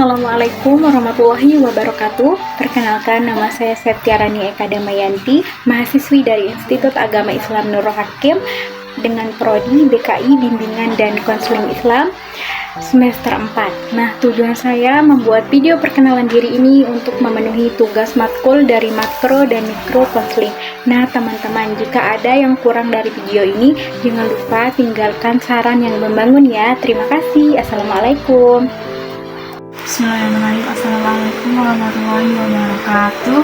Assalamualaikum warahmatullahi wabarakatuh. Perkenalkan, nama saya Septiarani Eka Damayanti, mahasiswi dari Institut Agama Islam Nurul Hakim dengan prodi BKI Bimbingan dan Konseling Islam semester 4. Nah, tujuan saya membuat video perkenalan diri ini untuk memenuhi tugas matkul dari makro dan mikro konseling. Nah, teman-teman, jika ada yang kurang dari video ini, jangan lupa tinggalkan saran yang membangun ya. Terima kasih. Assalamualaikum. Bismillahirrahmanirrahim. Assalamualaikum warahmatullahi wabarakatuh.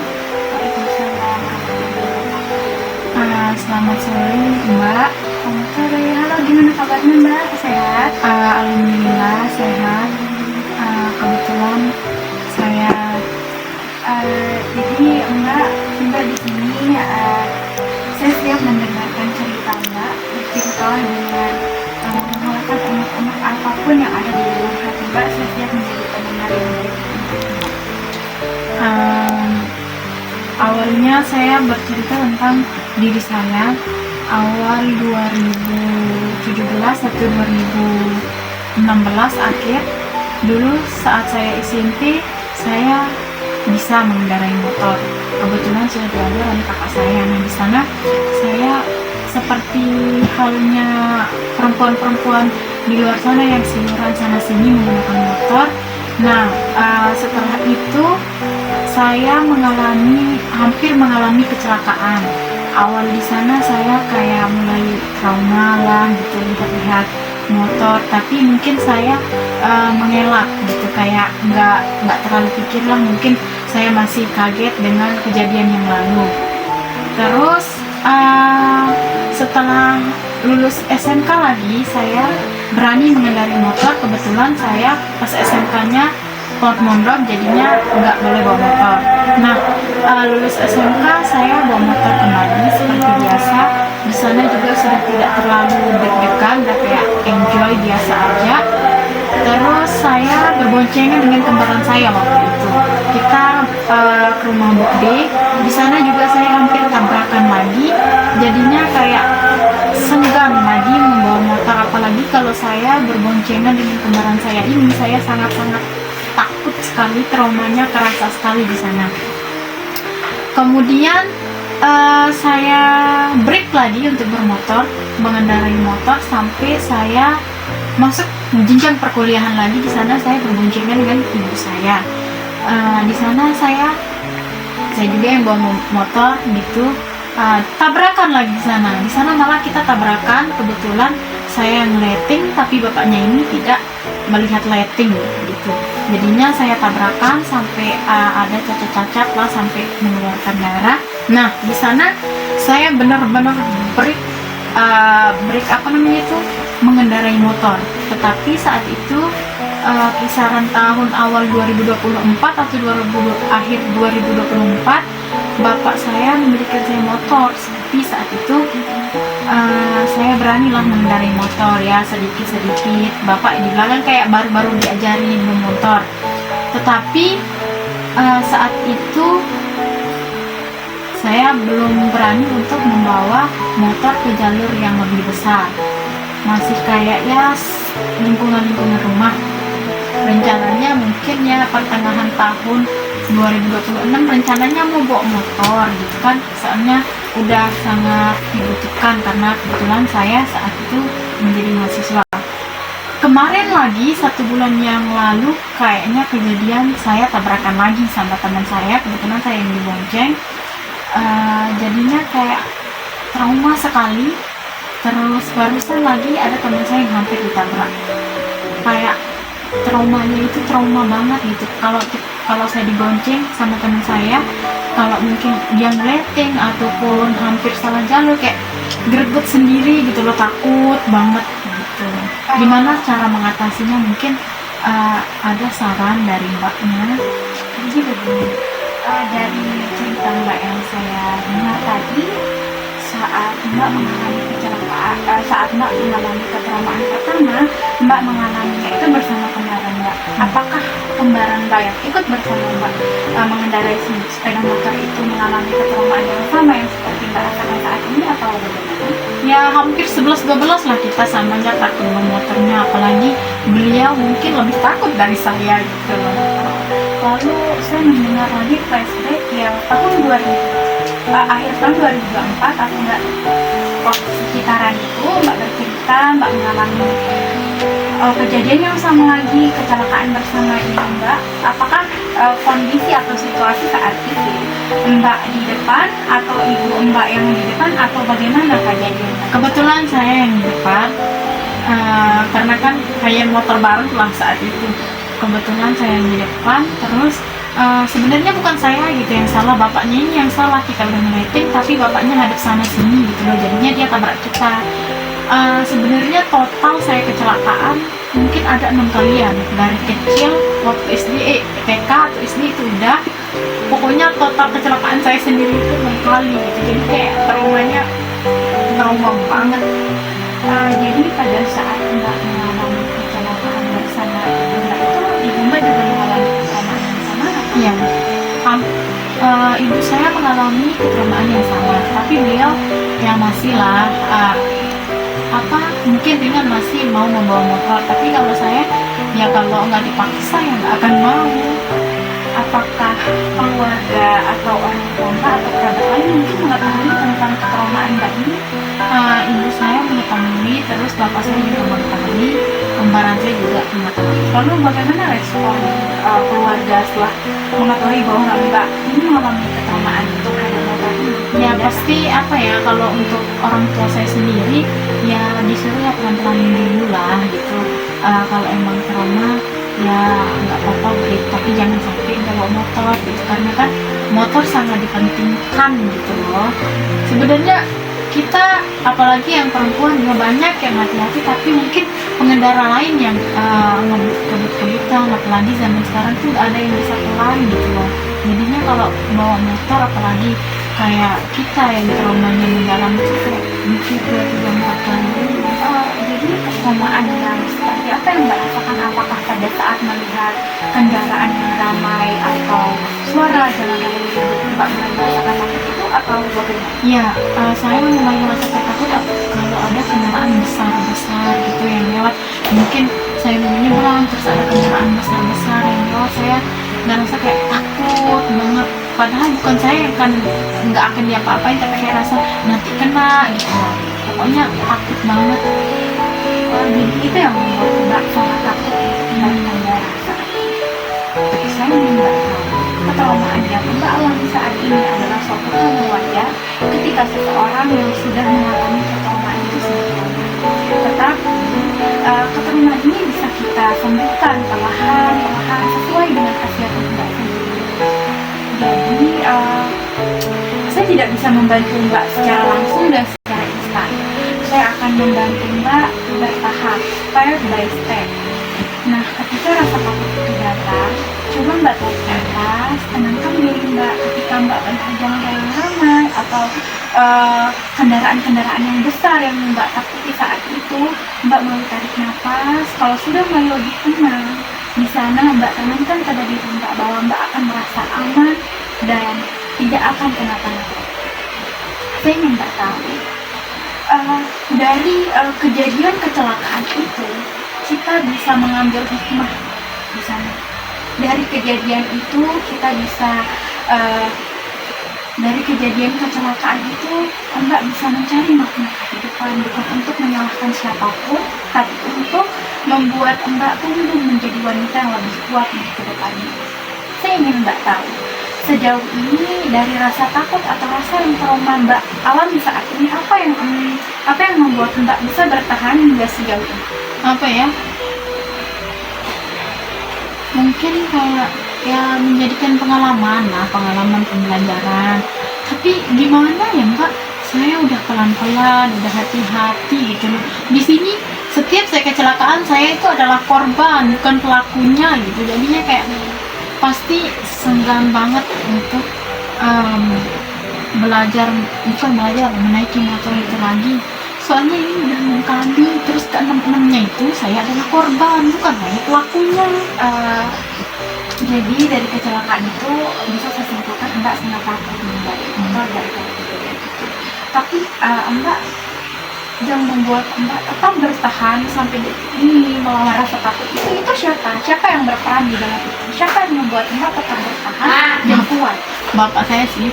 Selamat sore Mbak. Selamat sore. Halo, gimana kabarnya Mbak? Sehat? Alhamdulillah sehat. Kebetulan saya Jadi Mbak di sini saya siap mendengarkan cerita Mbak. Cerita dengan menghalalkan unek-unek apapun yang ada di dalam hati Mbak. Saya siap menjadi pendengar yang baik. Awalnya saya bercerita tentang diri saya. Awal 2017 atau 2016 akhir, dulu saat saya SMP, saya bisa mengendarai motor. Kebetulan saya belajar oleh kakak saya. Nah, di sana saya seperti halnya perempuan-perempuan di luar sana yang seliweran sana sini menggunakan motor. Nah, setelah itu saya hampir mengalami kecelakaan. Awal di sana saya kayak mulai trauma lah gitu, lihat-lihat motor, tapi mungkin saya mengelak gitu, kayak nggak terlalu pikir lah, mungkin saya masih kaget dengan kejadian yang lalu. Terus setelah lulus SMK lagi, saya berani mengendarai motor. Kebetulan saya pas SMK-nya port mondok, jadinya nggak boleh bawa motor. Nah, lulus SMK saya bawa motor kembali seperti biasa. Di sana juga sudah tidak terlalu deg-degan, udah kayak enjoy biasa aja. Terus saya berboncengan dengan kembaran saya waktu itu. Kita ke rumah Bukde. Di sana juga saya hampir tabrakan lagi. Jadinya kayak senggan lagi membawa motor, apalagi kalau saya berboncengan dengan kembaran saya ini. Saya sangat-sangat takut sekali, traumanya kerasa sekali di sana. Kemudian saya break lagi untuk bermotor, mengendarai motor sampai saya masuk jenjang perkuliahan lagi. Di sana saya berboncengan dengan ibu saya. Di sana saya juga yang bawa motor gitu. Tabrakan lagi di sana. Di sana malah kita tabrakan. Kebetulan saya ngeleting, tapi bapaknya ini tidak melihat lighting gitu. Jadinya saya tabrakan sampai ada cacat-cacat lah, sampai mengeluarkan darah. Nah, di sana saya benar-benar break mengendarai motor. Tetapi saat itu kisaran tahun awal 2024 atau akhir 2024, bapak saya memberikan saya motor. Tapi saat itu saya beranilah mengendarai motor ya, sedikit-sedikit. Bapak di belakang kayak baru-baru diajari memotor. Tetapi saat itu saya belum berani untuk membawa motor ke jalur yang lebih besar. Masih kayak ya lingkungan-lingkungan rumah. Rencananya mungkin ya pertengahan tahun 2026 rencananya mau bawa motor gitu kan, soalnya udah sangat dibutuhkan karena kebetulan saya saat itu menjadi mahasiswa. Kemarin lagi 1 bulan yang lalu kayaknya kejadian saya tabrakan lagi sama teman saya. Kebetulan saya yang dibonceng. Jadinya kayak trauma sekali. Terus barusan lagi ada teman saya yang hampir ditabrak. Kayak traumanya itu trauma banget gitu. Kalau saya dibonceng sama teman saya, kalau mungkin dia ngeleting ataupun hampir salah jalur, kayak greget sendiri gitu loh, takut banget gitu. Gimana cara mengatasinya? Mungkin ada saran dari mbaknya? Jadi begini, dari cerita Mbak yang saya dengar tadi, saat Mbak mengalami kecelakaan, saat Mbak mengalami ketraumaan pertama, Mbak mengalaminya itu bersama kembaran Mbak. Apakah kembaran Mbak yang ikut bersama Mbak mengendarai sepeda motor itu mengalami ketraumaan yang sama yang seperti Mbak rasakan saat ini atau bagaimana? Ya hampir 11-12 lah kita samanya takut dengan motornya, apalagi beliau mungkin lebih takut dari saya gitu loh. Lalu saya mendengar lagi flashback yang akhir tahun 2024 atau enggak sekitaran itu Mbak bercerita Mbak mengalami kejadian yang sama lagi, kecelakaan bersama ibu Mbak. Apakah kondisi atau situasi saat itu Mbak di depan atau ibu Mbak yang di depan atau bagaimana kejadiannya? Kebetulan saya yang di depan, karena kan kayak motor baru lah saat itu. Kebetulan saya yang di depan, terus sebenarnya bukan saya gitu yang salah, bapaknya ini yang salah. Kita udah ngeliatin tapi bapaknya hadap sana sini gitu loh, jadinya dia tabrak kita. Sebenarnya total saya kecelakaan mungkin ada 6 kalian dari kecil waktu SD, TK atau SD itu udah, pokoknya total kecelakaan saya sendiri itu 6 kali gitu, jadi kayak trauma banget. Jadi pada saat Mbak mengalami kecelakaan bersama ibu Mbak itu, ibu Mbak juga mengalami ketraumaan yang sama? Iya, ibu saya mengalami ketraumaan yang sama, tapi beliau yang masih lah mungkin dengan masih mau membawa motor, tapi kalau saya ya kalau nggak dipaksa ya nggak akan mau. Apakah keluarga atau orang tua Mbak atau kerabat lain mungkin mengetahui tentang ketraumaan Mbak ini? Ibu saya mengetahui, terus bapak saya juga mengetahui, kembaran saya juga mengetahui. Lalu bagaimana respon keluarga setelah mengetahui bahwa Mbak ini mengalami ketraumaan terhadap motor ini? Ya pasti kalau untuk orang tua saya sendiri ya disuruh ya pelan-pelan dulu lah gitu. Kalau emang trauma ya nggak apa-apa break, tapi jangan sampai bawa motor gitu, karena kan motor sangat dipentingkan gitu loh. Sebenarnya kita apalagi yang perempuan juga banyak yang hati-hati, tapi mungkin pengendara lain yang kebut-kebutan, apalagi zaman sekarang tuh ada yang bisa pelan gitu loh. Jadinya kalau bawa motor apalagi kayak kita yang traumanya mendalam itu kayak mungkin 2-3 kali. Jadi ketraumaan yang seperti apa yang Mbak rasakan? Apakah pada saat melihat kendaraan yang ramai atau suara jalan raya yang Mbak mulai merasakan takut itu atau bagaimana? Ya, saya mulai merasa takut kalau ada kendaraan besar-besar gitu yang lewat. Mungkin saya mau menyeberang terus ada kendaraan besar-besar yang lewat, saya ngerasa kayak takut banget. Padahal bukan saya yang nggak akan diapa-apain, tapi kayak rasa nanti kena gitu. Pokoknya takut banget. Jadi itu yang membuat Mbak sangat takut dan mengendarai saat ini. Saya ingin Mbak tahu, ketraumaan yang Mbak alami saat ini adalah suatu hal yang wajar ketika seseorang yang sudah mengalami ketraumaan itu sendiri. Tetapi ketraumaan ini bisa kita sembuhkan perlahan sesuai dengan khasiat Mbak sendiri. Jadi saya tidak bisa membantu Mbak secara langsung dan secara instan. Saya akan membantu Mbak bertahap, step by step. Nah, ketika rasa takut itu datang, coba Mbak tarik nafas, tenangkan diri Mbak. Ketika Mbak melihat jalan yang ramai atau kendaraan-kendaraan yang besar yang Mbak takuti saat itu, Mbak mulai tarik nafas. Kalau sudah mulai lebih tenang, di sana Mbak tenangkan pada diri Mbak bahwa Mbak akan merasa aman dan tidak akan kenapa-napa. Saya ingin Mbak tahu, dari kejadian kecelakaan itu kita bisa mengambil hikmah di sana. Dari kejadian itu kita bisa dari kejadian kecelakaan itu Mbak bisa mencari makna kehidupan, bukan untuk menyalahkan siapapun, tapi untuk membuat Mbak tumbuh menjadi wanita yang lebih kuat di kedepannya. Saya ingin Mbak tahu, sejauh ini dari rasa takut atau rasa yang trauma Mbak alami saat ini, apa yang membuat Mbak bisa bertahan hingga sejauh ini? Mungkin kayak menjadikan pengalaman pembelajaran. Tapi gimana ya Mbak, saya udah pelan-pelan, udah hati-hati gitu loh. Di sini setiap saya kecelakaan saya itu adalah korban, bukan pelakunya gitu. Jadinya kayak pasti senggan banget untuk bukan belajar menaiki motor itu lagi. Soalnya ini udah 6 kali, terus ke-6-6-nya itu saya adalah korban, bukan saya pelakunya. Jadi dari kecelakaan itu bisa saya simpulkan Mbak sangat takut mengendarai motor dari kejadian itu. Tapi Mbak yang membuat Mbak tetap bertahan sampai detik ini melawan rasa takut itu siapa? Siapa yang berperan di dalam itu? Siapa yang membuat Mbak tetap bertahan dan kuat? Bapak saya sih,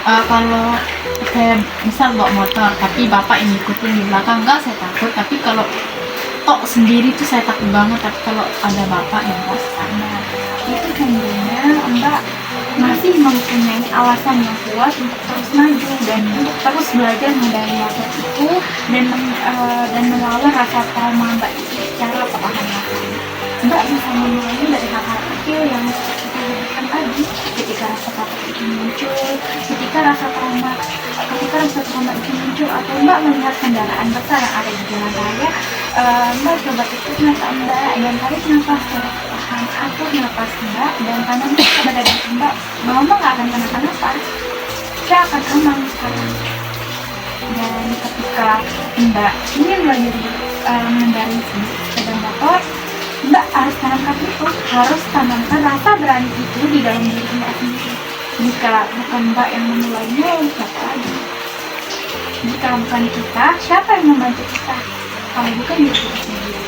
kalau saya misal bawa motor tapi bapak yang ngikutin di belakang, enggak saya takut. Tapi kalau tok sendiri tuh saya takut banget. Tapi kalau ada bapak yang pas sana, Itu tandanya Mbak masih mempunyai alasan yang kuat untuk terus maju dan untuk terus belajar mengendarai motor itu dan melawan rasa trauma Mbak itu secara perlahan-lahan. Mbak bisa memulai dari hal-hal kecil yang seperti kita sebutkan tadi, ketika rasa takut itu muncul, ketika rasa trauma itu muncul, atau Mbak melihat kendaraan besar yang ada di jalan raya, Mbak coba tutup mata Mbak dan tarik nafas secara perlahan, atur nafas Mbak dan tanamkan kepada diri Mbak bahwa Mbak nggak akan kenapa-napa, saya akan aman sekarang. Dan ketika Mbak ingin belajar mengendarai sepeda motor, Mbak harus tanamkan rasa berani itu di dalam diri Mbak sendiri. Jika bukan Mbak yang memulainya, siapa lagi? Jika bukan kita, siapa yang membantu kita? Kalau bukan diri kita sendiri.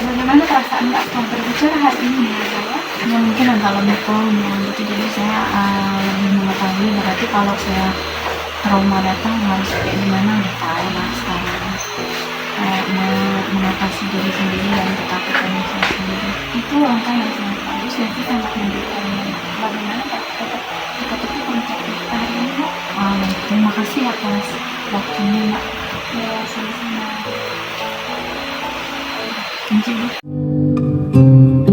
Bagaimana perasaan Mbak setelah berbicara hari ini dengan saya? ya mungkin agak lebih calm ya gitu. Jadi saya lebih mengetahui berarti kalau saya trauma datang harus kayak gimana, udah tahu lah sekarang. Kayak mengatasi diri sendiri dan ketakutan saya sendiri. Itu langkah yang sangat bagus dan kita sangat mendukung. Bagaimana Pak? Kita tutup konten hari ini, Mbak? Terima kasih atas waktunya, Mbak. Ya, sama-sama. Thank you.